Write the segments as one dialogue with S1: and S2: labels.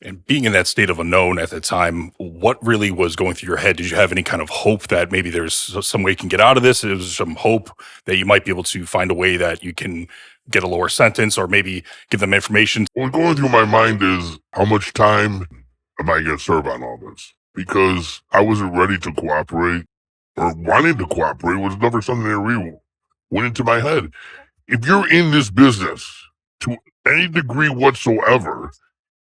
S1: And being in that state of unknown at the time, what really was going through your head? Did you have any kind of hope that maybe there's some way you can get out of this? Is some hope that you might be able to find a way that you can get a lower sentence or maybe give them information?
S2: What's going through my mind is how much time am I going to serve on all this? Because I wasn't ready to cooperate or wanting to cooperate was never something that really went into my head. If you're in this business to any degree whatsoever,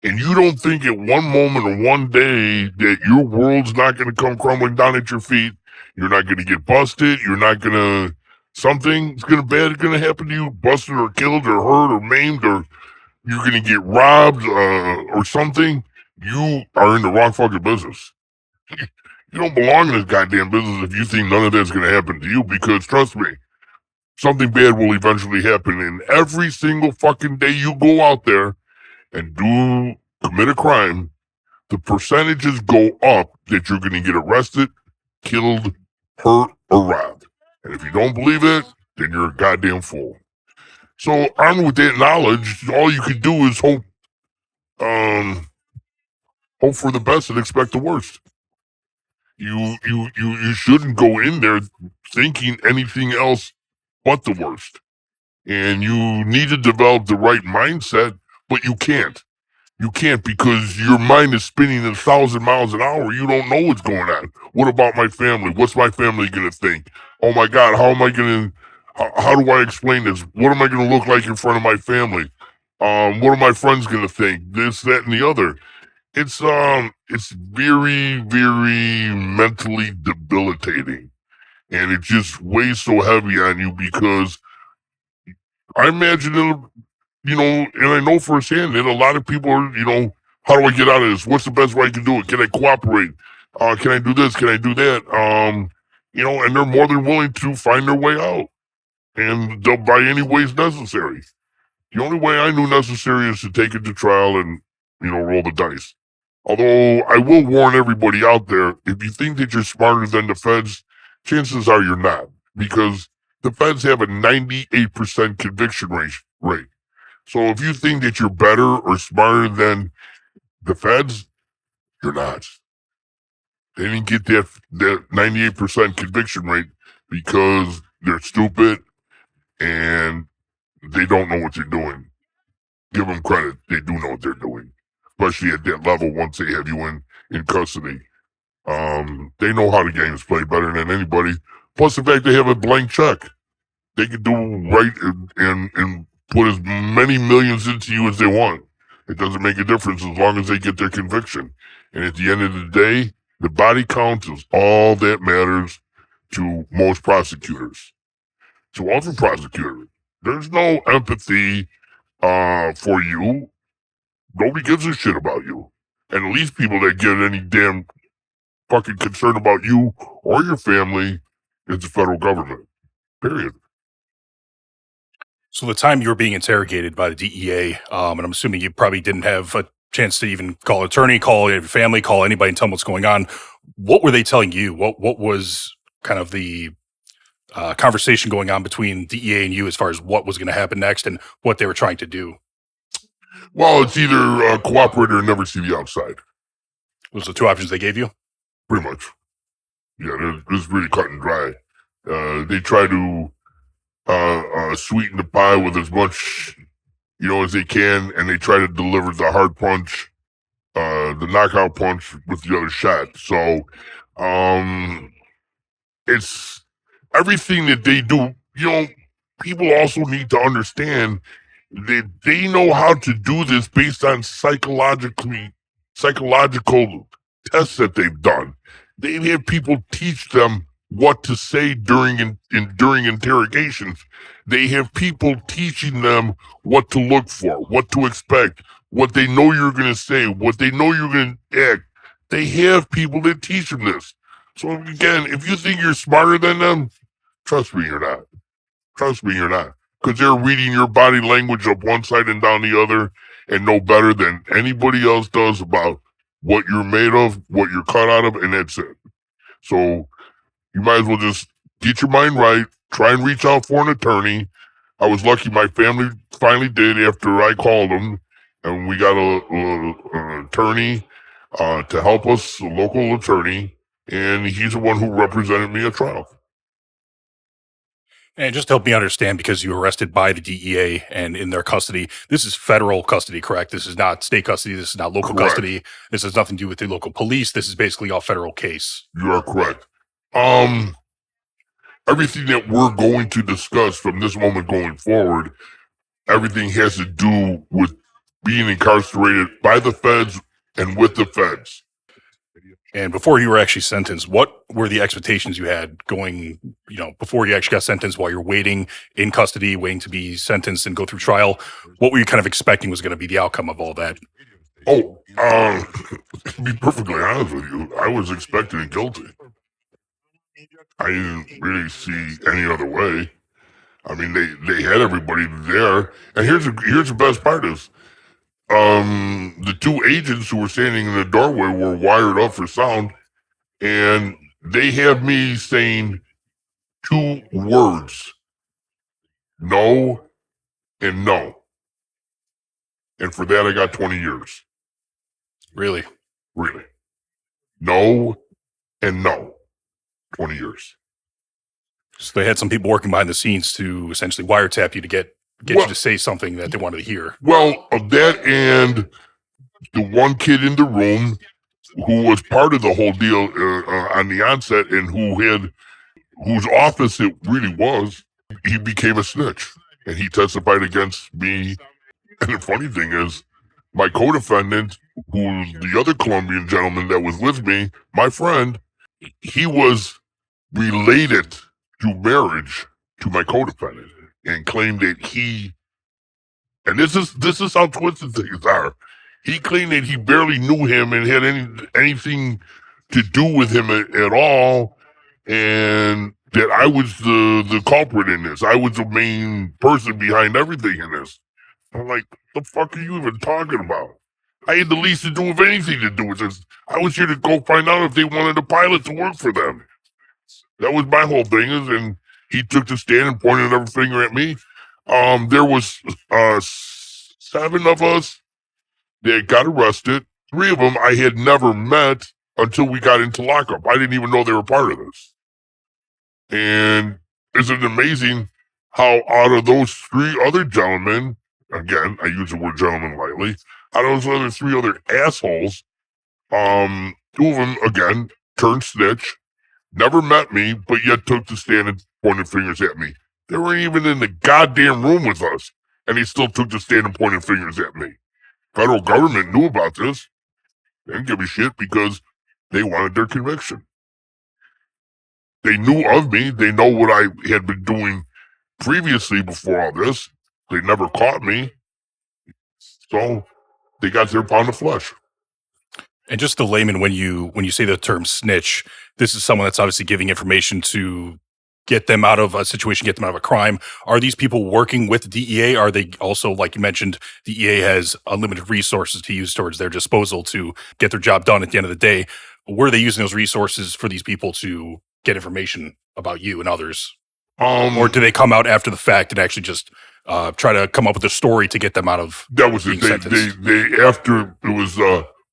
S2: and you don't think at one moment or one day that your world's not going to come crumbling down at your feet, you're not going to get busted, you're not going to, something's going to bad going to happen to you, busted or killed or hurt or maimed or you're going to get robbed or something, you are in the wrong fucking business. You don't belong in this goddamn business if you think none of that's going to happen to you because trust me, something bad will eventually happen. And every single fucking day you go out there and do commit a crime, the percentages go up that you're going to get arrested, killed, hurt, or robbed. And if you don't believe it, then you're a goddamn fool. So armed with that knowledge, all you can do is um, hope for the best and expect the worst. You shouldn't go in there thinking anything else but the worst. And you need to develop the right mindset, but you can't. You can't because your mind is spinning at 1,000 miles an hour. You don't know what's going on. What about my family? What's my family going to think? Oh my God, how am I going to, how do I explain this? What am I going to look like in front of my family? What are my friends going to think? This, that, and the other. It's very, very mentally debilitating. And it just weighs so heavy on you because I imagine it'll and I know firsthand that a lot of people are, how do I get out of this? What's the best way I can do it? Can I cooperate? Can I do this? Can I do that? And they're more than willing to find their way out and they'll by any ways necessary. The only way I knew necessary is to take it to trial and, roll the dice. Although I will warn everybody out there, if you think that you're smarter than the feds, chances are you're not because the feds have a 98% conviction rate. So if you think that you're better or smarter than the feds, you're not. They didn't get that 98% conviction rate because they're stupid and they don't know what they're doing. Give them credit. They do know what they're doing, especially at that level once they have you in custody. They know how the game's played better than anybody. Plus the fact they have a blank check. They can do right and put as many millions into you as they want. It doesn't make a difference as long as they get their conviction. And at the end of the day, the body count is all that matters to most prosecutors. To other prosecutors, there's no empathy for you. Nobody gives a shit about you. And the least people that get any damn fucking concern about you or your family is the federal government. Period.
S1: So the time you were being interrogated by the DEA, and I'm assuming you probably didn't have a chance to even call an attorney, call your family, call anybody and tell them what's going on. What were they telling you? What was kind of the conversation going on between DEA and you as far as what was going to happen next and what they were trying to do?
S2: Well, it's either cooperate or never see the outside.
S1: Those are the two options they gave you?
S2: Pretty much. Yeah, it's really cut and dry. They try to sweeten the pie with as much, as they can, and they try to deliver the hard punch, the knockout punch with the other shot. So, it's everything that they do. People also need to understand that they know how to do this based on psychological tests that they've done. They have people teach them what to say during interrogations. They have people teaching them what to look for, what to expect, what they know you're going to say, what they know you're going to act. They have people that teach them this. So again, if you think you're smarter than them, trust me, you're not. Trust me, you're not. Because they're reading your body language up one side and down the other and know better than anybody else does about what you're made of, what you're cut out of, and that's it. So you might as well just get your mind right, try and reach out for an attorney. I was lucky my family finally did after I called them. and we got an attorney to help us, a local attorney, and he's the one who represented me at trial.
S1: And just help me understand, because you were arrested by the DEA and in their custody. This is federal custody, correct? This is not state custody. This is not local
S2: Correct.
S1: custody. This has nothing to do with the local police. This is basically all federal case.
S2: You are correct. Everything that we're going to discuss from this moment going forward, everything has to do with being incarcerated by the feds and with the feds.
S1: And before you were actually sentenced, what were the expectations you had going, before you actually got sentenced, while you're waiting in custody, waiting to be sentenced and go through trial? What were you kind of expecting was going to be the outcome of all that?
S2: Oh, to be perfectly honest with you, I was expecting guilty. I didn't really see any other way. I mean, they had everybody there, and here's the best part is, the two agents who were standing in the doorway were wired up for sound, and they had me saying two words: no and no. And for that, I got 20 years.
S1: Really?
S2: Really. No and no. 20 years.
S1: So they had some people working behind the scenes to essentially wiretap you to get you to say something that they wanted to hear.
S2: Well, of that and the one kid in the room who was part of the whole deal on the onset and whose office it really was, he became a snitch and he testified against me. And the funny thing is, my co-defendant, who's the other Colombian gentleman that was with me, my friend, he was related to marriage to my co-defendant and claimed that and this is how twisted things are. He claimed that he barely knew him and had anything to do with him at all, and that I was the culprit in this. I was the main person behind everything in this. I'm like, the fuck are you even talking about? I had the least to do with anything to do with this. I was here to go find out if they wanted a pilot to work for them. That was my whole thing. And he took the stand and pointed every finger at me. There was 7 of us that got arrested. 3 of them I had never met until we got into lockup. I didn't even know they were part of this. And isn't it amazing how out of those 3 other gentlemen, again, I use the word gentleman lightly, out of those other 3 other assholes, 2 of them, again, turned snitch, never met me, but yet took the stand and pointed fingers at me. They weren't even in the goddamn room with us, and they still took the stand and pointed fingers at me. Federal government knew about this. They didn't give a shit because they wanted their conviction. They knew of me. They know what I had been doing previously before all this. They never caught me. So they got their pound of flesh.
S1: And just the layman, when you say the term snitch, this is someone that's obviously giving information to get them out of a situation, get them out of a crime. Are these people working with the DEA? Are they also, like you mentioned, the DEA has unlimited resources to use towards their disposal to get their job done at the end of the day? Were they using those resources for these people to get information about you and others? Or do they come out after the fact and actually just try to come up with a story to get them out of
S2: that was
S1: being
S2: it.
S1: sentenced?
S2: They after it was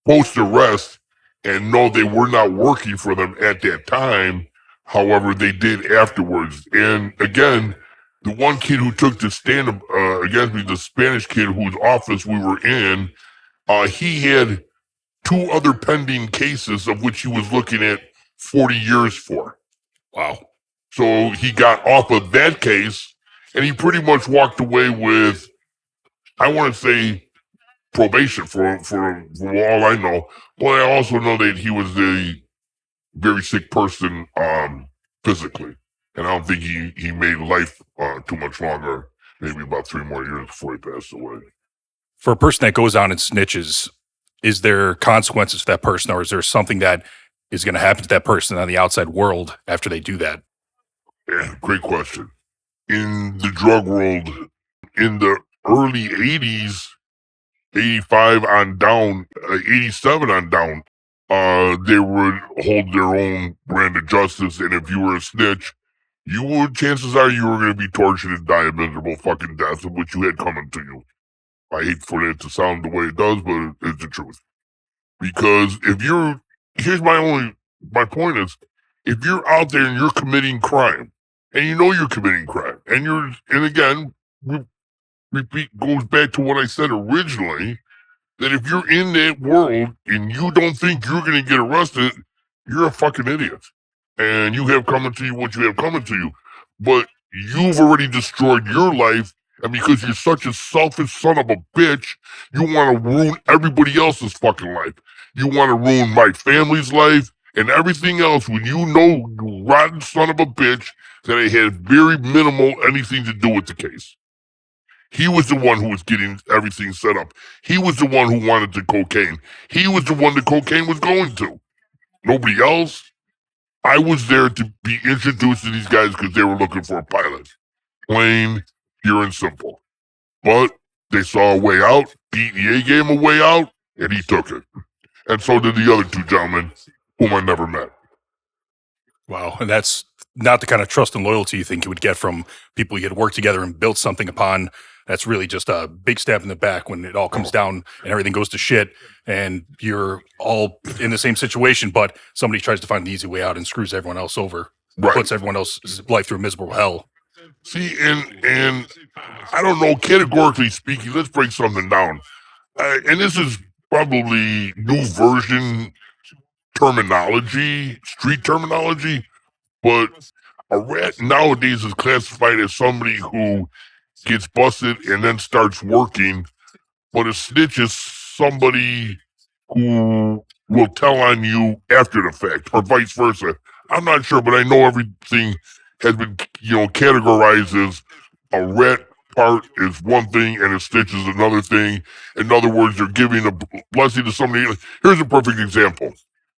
S2: post arrest, and no, they were not working for them at that time. However, they did afterwards. And again, the one kid who took the stand against me, the Spanish kid whose office we were in, he had 2 other pending cases of which he was looking at 40 years for.
S1: Wow.
S2: So he got off of that case, and he pretty much walked away with, I want to say, probation for all I know. But I also know that he was a very sick person physically, and I don't think he made life too much longer. Maybe about 3 more years before he passed away.
S1: For a person that goes on and snitches, is there consequences for that person, or is there something that is going to happen to that person on the outside world after they do that?
S2: Yeah, great question. In the drug world, in the early 80s, 85 on down, 87 on down, they would hold their own brand of justice, and if you were a snitch, chances are you were going to be tortured and die a miserable fucking death of what you had coming to you. I hate for it to sound the way it does, but it's the truth. Because here's my point is, if you're out there and you're committing crime, and you know you're committing crime, and again, repeat goes back to what I said originally, that if you're in that world and you don't think you're going to get arrested, you're a fucking idiot. And you have coming to you what you have coming to you. But you've already destroyed your life. And because you're such a selfish son of a bitch, you want to ruin everybody else's fucking life. You want to ruin my family's life and everything else when you know, you rotten son of a bitch, that I had very minimal anything to do with the case. He was the one who was getting everything set up. He was the one who wanted the cocaine. He was the one the cocaine was going to. Nobody else. I was there to be introduced to these guys because they were looking for a pilot. Plain, pure, and simple. But they saw a way out. DEA gave him a way out, and he took it. And so did the other two gentlemen, whom I never met.
S1: Wow. And that's not the kind of trust and loyalty you think you would get from people you had worked together and built something upon. That's really just a big stab in the back when it all comes down and everything goes to shit and you're all in the same situation, but somebody tries to find the easy way out and screws everyone else over,
S2: Right.
S1: puts everyone else's life through a miserable hell.
S2: See, and I don't know, categorically speaking, let's break something down. And this is probably new version terminology, street terminology, but a rat nowadays is classified as somebody who gets busted and then starts working, but a snitch is somebody who will tell on you after the fact, or vice versa. I'm not sure, but I know everything has been, categorized as a rat part is one thing and a snitch is another thing. In other words, they're giving a blessing to somebody. Here's a perfect example.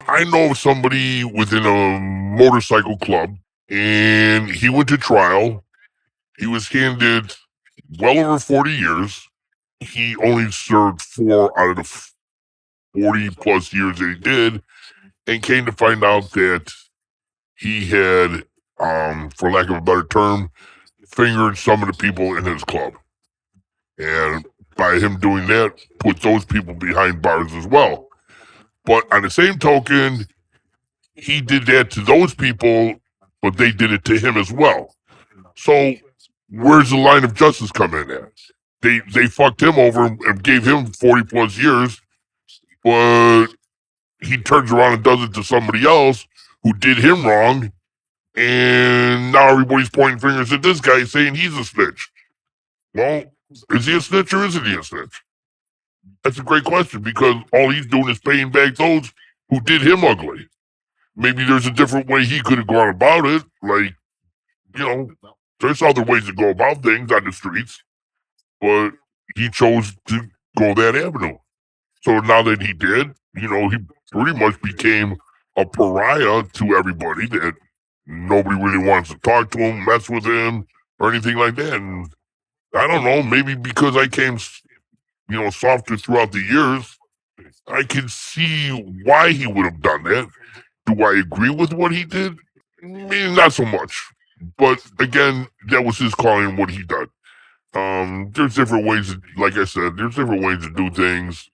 S2: I know somebody within a motorcycle club, and he went to trial. He was handed well over 40 years. He only served 4 out of the 40 plus years that he did, and came to find out that he had, for lack of a better term, fingered some of the people in his club. And by him doing that, put those people behind bars as well. But on the same token, he did that to those people, but they did it to him as well. So where's the line of justice come in at? They fucked him over and gave him 40 plus years, but he turns around and does it to somebody else who did him wrong, and now everybody's pointing fingers at this guy saying he's a snitch. Well, is he a snitch or isn't he a snitch? That's a great question, because all he's doing is paying back those who did him ugly. Maybe there's a different way he could have gone about it. Like, there's other ways to go about things on the streets, but he chose to go that avenue. So now that he did, he pretty much became a pariah to everybody, that nobody really wants to talk to him, mess with him, or anything like that. And I don't know, maybe because I came, softer throughout the years, I can see why he would have done that. Do I agree with what he did? Not so much. But again, that was his calling, what he did. There's different ways, like I said, there's different ways to do things.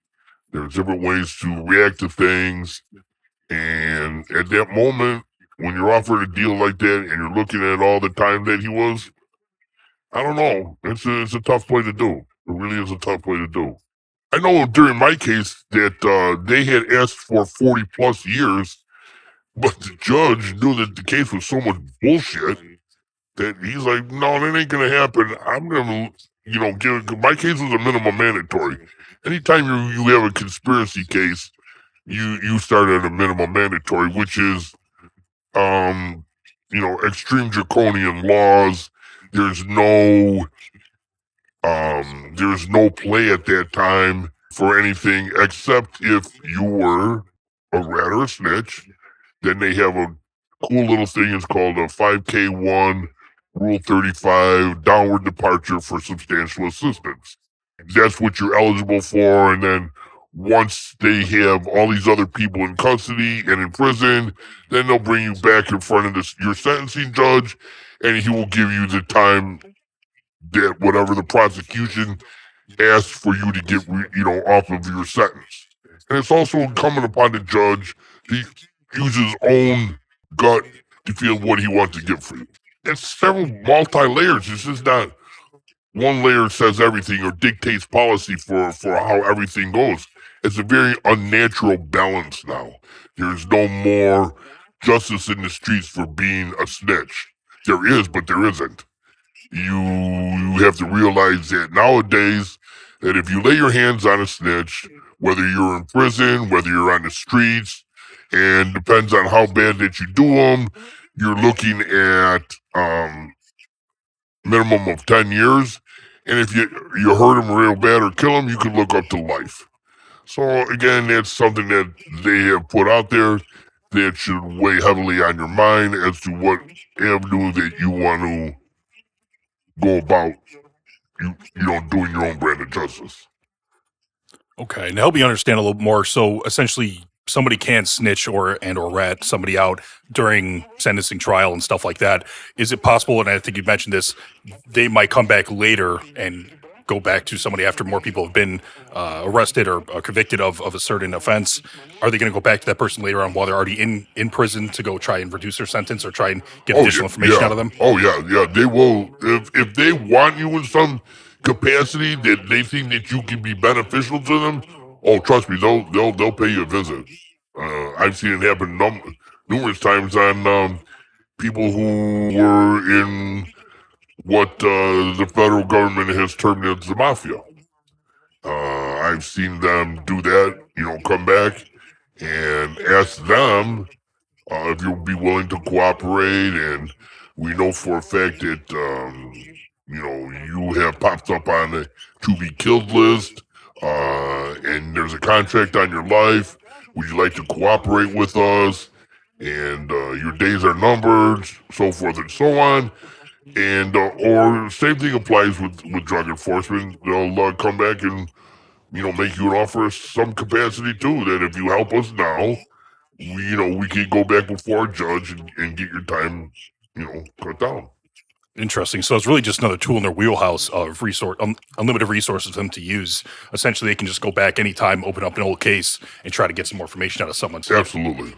S2: There's different ways to react to things. And at that moment, when you're offered a deal like that and you're looking at all the time that he was, I don't know. It's a tough play to do. It really is a tough play to do. I know during my case that they had asked for 40 plus years, but the judge knew that the case was so much bullshit that he's like, no, that ain't gonna happen. I'm gonna, give my case was a minimum mandatory. Anytime you have a conspiracy case, you start at a minimum mandatory, which is, extreme draconian laws. There's no play at that time for anything except if you were a rat or a snitch. Then they have a cool little thing. It's called a 5K1 Rule 35 downward departure for substantial assistance. That's what you're eligible for. And then once they have all these other people in custody and in prison, then they'll bring you back in front of your sentencing judge, and he will give you the time that whatever the prosecution ask for you to get, off of your sentence. And it's also incumbent upon the judge to use his own gut to feel what he wants to get for you. It's several multi-layers. It's just not one layer says everything or dictates policy for how everything goes. It's a very unnatural balance now. There's no more justice in the streets for being a snitch. There is, but there isn't. You have to realize that nowadays, that if you lay your hands on a snitch, whether you're in prison, whether you're on the streets, and depends on how bad that you do them, you're looking at minimum of 10 years. And if you hurt him real bad or kill him, you could look up to life. So again, that's something that they have put out there that should weigh heavily on your mind as to what avenue that you want to go about doing your own brand of justice.
S1: Okay, now help me understand a little more. So essentially, somebody can snitch or rat somebody out during sentencing trial and stuff like that. Is it possible? And I think you mentioned this. They might come back later and go back to somebody after more people have been arrested or convicted of a certain offense. Are they going to go back to that person later on while they're already in prison to go try and reduce their sentence or try and get additional information out of them?
S2: Oh yeah. They will if they want you in some capacity that they think that you can be beneficial to them. Oh, trust me, they'll pay you a visit. I've seen it happen numerous times on people who were in what the federal government has termed as the mafia. I've seen them do that. Come back and ask them if you'll be willing to cooperate. And we know for a fact that, you have popped up on the to be killed list, and there's a contract on your life. Would you like to cooperate with us? And your days are numbered, so forth and so on. And or same thing applies with drug enforcement. They'll come back and make you an offer of some capacity too. That if you help us now, we can go back before a judge and get your time, cut down.
S1: Interesting. So it's really just another tool in their wheelhouse of unlimited resources for them to use. Essentially, they can just go back anytime, open up an old case, and try to get some more information out of someone.
S2: Absolutely.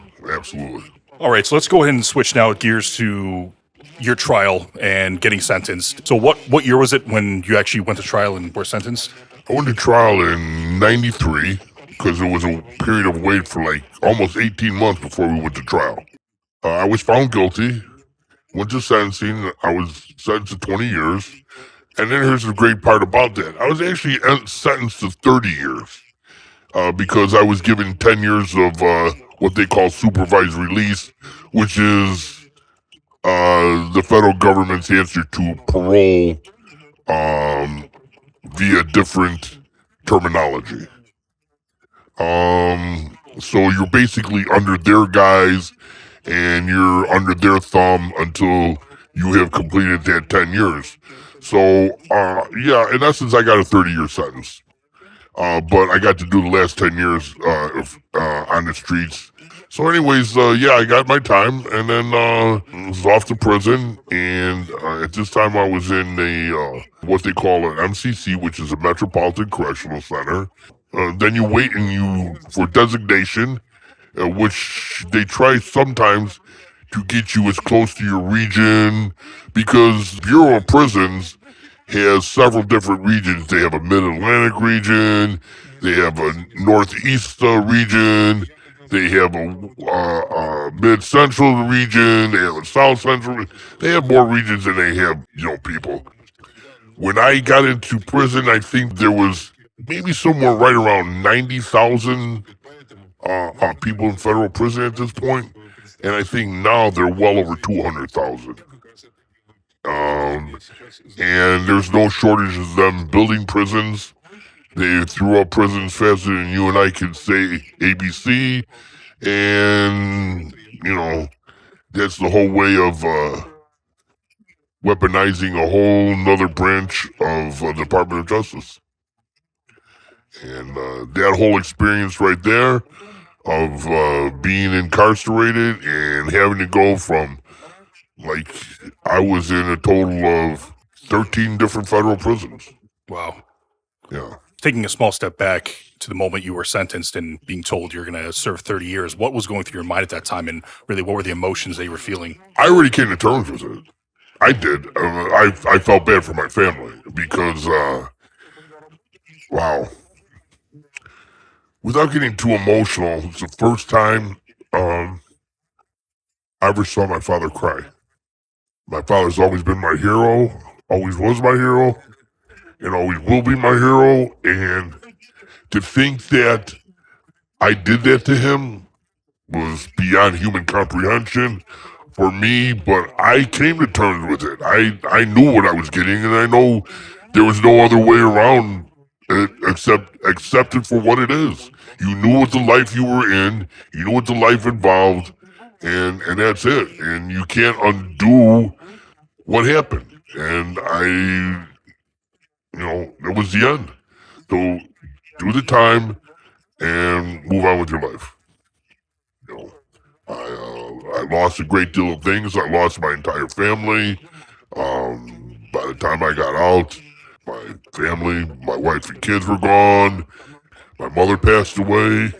S1: All right, so let's go ahead and switch now gears to your trial and getting sentenced. So what year was it when you actually went to trial and were sentenced?
S2: I went to trial in '93 because it was a period of wait for like almost 18 months before we went to trial. I was found guilty. Went to sentencing. I was sentenced to 20 years. And then here's the great part about that. I was actually sentenced to 30 years because I was given 10 years of what they call supervised release, which is the federal government's answer to parole via different terminology. So you're basically under their guise and you're under their thumb until you have completed that 10 years. So, yeah, in essence, I got a 30-year sentence. But I got to do the last 10 years on the streets. So anyways, yeah, I got my time and then was off to prison. And at this time, I was in what they call an MCC, which is a Metropolitan Correctional Center. Then you wait for designation, which they try sometimes to get you as close to your region because Bureau of Prisons has several different regions. They have a Mid-Atlantic region, they have a Northeast region, they have a Mid-Central region, they have a South Central. They have more regions than they have, people. When I got into prison, I think there was maybe somewhere right around 90,000 people in federal prison at this point, and I think now they're well over 200,000. And there's no shortage of them building prisons. They threw up prisons faster than you and I can say ABC, and that's the whole way of weaponizing a whole nother branch of Department of Justice. And that whole experience right there of being incarcerated and having to go from, like, I was in a total of 13 different federal prisons.
S1: Wow.
S2: Yeah.
S1: Taking a small step back to the moment you were sentenced and being told you're going to serve 30 years, what was going through your mind at that time? And really, what were the emotions that you were feeling?
S2: I already came to terms with it. I did. I felt bad for my family because, wow. Without getting too emotional, it's the first time I ever saw my father cry. My father's always been my hero, always was my hero, and always will be my hero. And to think that I did that to him was beyond human comprehension for me, but I came to terms with it. I knew what I was getting, and I know there was no other way around it except accept it for what it is. You knew what the life you were in, you knew what the life involved, and that's it. And you can't undo what happened. And that was the end. So do the time and move on with your life. You know, I lost a great deal of things. I lost my entire family. By the time I got out, my family, my wife and kids were gone. My mother passed away.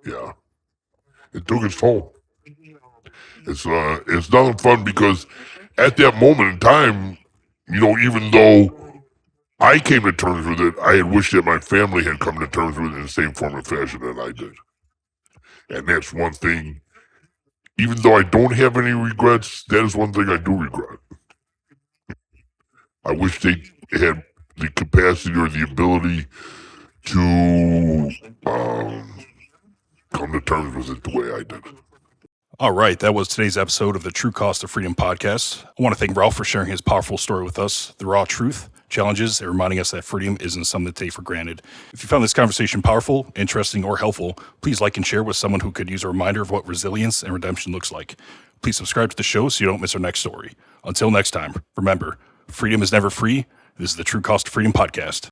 S2: Yeah, it took its toll. It's nothing fun because at that moment in time, even though I came to terms with it, I had wished that my family had come to terms with it in the same form and fashion that I did. And that's one thing. Even though I don't have any regrets, that is one thing I do regret. I wish they had the capacity or the ability to come to terms with it the way I did.
S1: All right, that was today's episode of the True Cost of Freedom podcast. I want to thank Ralph for sharing his powerful story with us, the raw truth, challenges, and reminding us that freedom isn't something to take for granted. If you found this conversation powerful, interesting, or helpful, please like and share with someone who could use a reminder of what resilience and redemption looks like. Please subscribe to the show so you don't miss our next story. Until next time, remember, freedom is never free. This is the True Cost of Freedom podcast.